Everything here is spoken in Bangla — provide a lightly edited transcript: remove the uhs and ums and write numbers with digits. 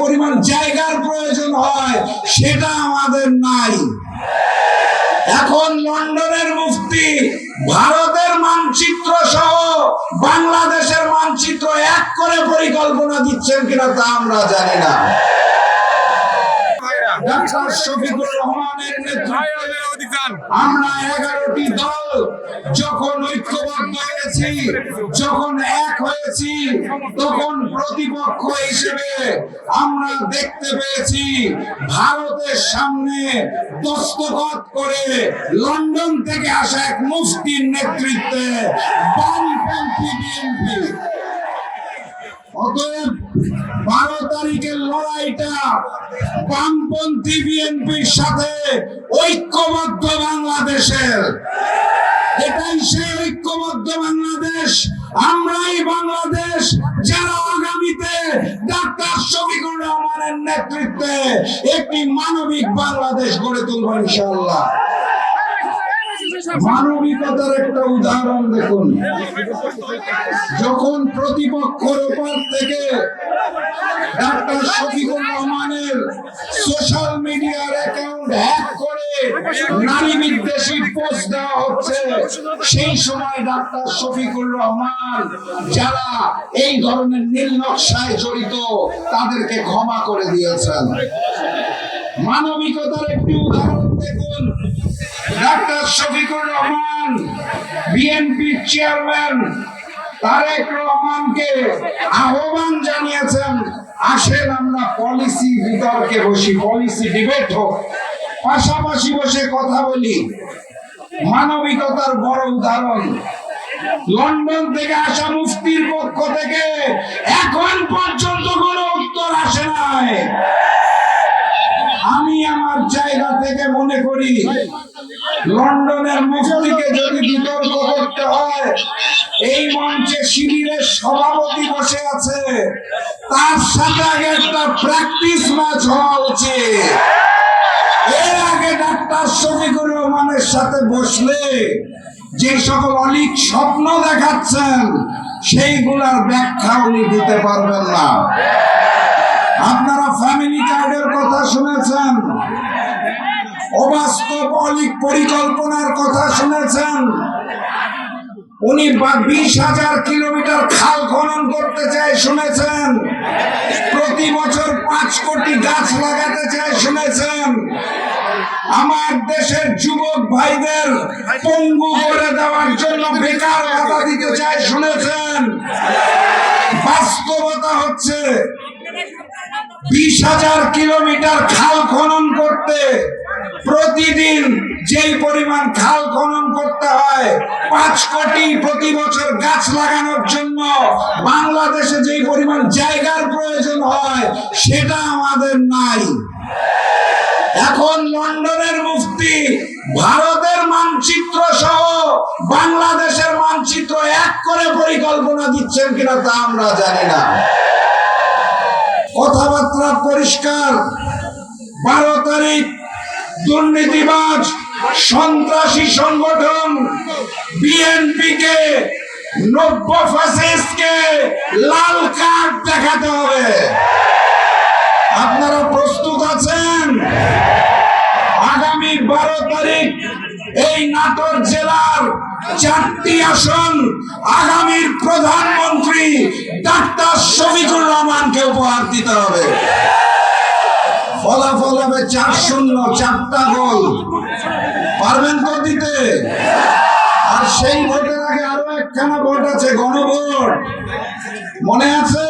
পরিমাণ জায়গার প্রয়োজন হয় সেটা আমাদের নাই। এখন লন্ডনের মুফতি ভারতের মানচিত্র সহ বাংলাদেশের মানচিত্র এক করে পরিকল্পনা দিচ্ছেন কিনা তা আমরা জানি না। ডাক্তার শফিকুর রহমানের নেতৃত্বে আমরা 11টি দল যখন ঐক্যবদ্ধ হয়েছি, যখন এক হয়েছি, তখন প্রতিপক্ষ হিসেবে আমরা দেখতে পেয়েছি ভারতের সামনে দস্তখত করে লন্ডন থেকে আসা এক মুফতির নেতৃত্বে বামপন্থী বিএনপি। অতএব 12 তারিখের লড়াইটা বামপন্থী বিএনপির সাথে ঐক্যবদ্ধ বাংলাদেশের। এটাই সেই ঐক্যবদ্ধ বাংলাদেশ, আমরাই বাংলাদেশ যারা আগামীতে ডাক্তার শফিকুর রহমানের নেতৃত্বে একটি মানবিক বাংলাদেশ গড়ে তুলব ইনশাআল্লাহ। মানবিকতার একটা উদাহরণ দেখুন, যখন প্রতিপক্ষের উপর থেকে ডাক্তার শফিকুর রহমানের সোশ্যাল মিডিয়ার অ্যাকাউন্ট হ্যাক করে নারী বিদ্বেষী পোস্ট দেওয়া হচ্ছে, সেই সময় ডাক্তার শফিকুর রহমান যারা এই ধরনের নীল নকশায় জড়িত তাদেরকে ক্ষমা করে দিয়েছেন। মানবিকতার একটি উদাহরণ দেখুন, ডাক্তার শফিকুর রহমান বিএনপির চেয়ারম্যান তারেক রহমানকে আহ্বান জানিয়েছেন, আসেন আমরা পলিসি বিতর্কে বসি, পলিসি ডিবেট হোক, পাশাপাশি বসে কথা বলি। মানবিকতার বড় উদাহরণ। লন্ডন থেকে আসা মুফতির পক্ষ থেকে এখন পর্যন্ত কোনো উত্তর আসে নাই। আমি আমার জায়গা থেকে মনে করি লন্ডনের মুফতিকে যদি বিতর্ক করতে হয়, এই মঞ্চে শিবিরের সভাপতি বসে আছে, তার সাথে আগে একটা প্র্যাকটিস ম্যাচ হওয়া উচিত। এর আগে ডাক্তার শফিকুর রহমানের সাথে বসলে যে সকল অলিক স্বপ্ন দেখাচ্ছেন সেইগুলার ব্যাখ্যা উনি দিতে পারবেন না। আপনারা ফ্যামিলি কার্ডের কথা শুনেছেন, অবাস্তব অলিক পরিকল্পনার কথা শুনেছেন। উনি 20,000 কিলোমিটার খাল খনন করতে চায় শুনেছেন, প্রতি বছর 5 কোটি গাছ লাগাতে চায় শুনেছেন, আমার দেশের যুবক ভাইদের পঙ্গু করে দেওয়ার জন্য বেকার ভাতা দিতে চায় শুনেছেন। বাস্তবতা হচ্ছে 20,000 কিলোমিটার খাল খনন করতে প্রতিদিন যেই পরিমাণ খাল খনন করতে হয়, 5 কোটি প্রতি বছর গাছ লাগানোর জন্য বাংলাদেশে যেই পরিমাণ জায়গার প্রয়োজন হয় সেটা আমাদের নাই। এখন লন্ডনের মুফতি ভারতের মানচিত্র সহ বাংলাদেশের মানচিত্র এক করে পরিকল্পনা দিচ্ছেন কিনা তা আমরা জানি না। কথাবার্তা পরিষ্কার। 12 তারিখ দুর্নীতিবাজ সন্ত্রাসী সংগঠন বিএনপিকে, নব্য ফ্যাসিস্টকে লাল কার্ড দেখাতে হবে। আপনারা প্রস্তুত আছেন? আগামী 12 তারিখ এই নাটোর জেলার 4টি আসন আগামীর প্রধানমন্ত্রী ডাক্তার শফিকুর রহমানকে উপহার দিতে হবে। ফলাফল হবে 4-0, 4টা গোল। পারবেন তো দিতে? আর সেই ভোটের আগে আরো একখানা ভোট আছে, গণভোট, মনে আছে?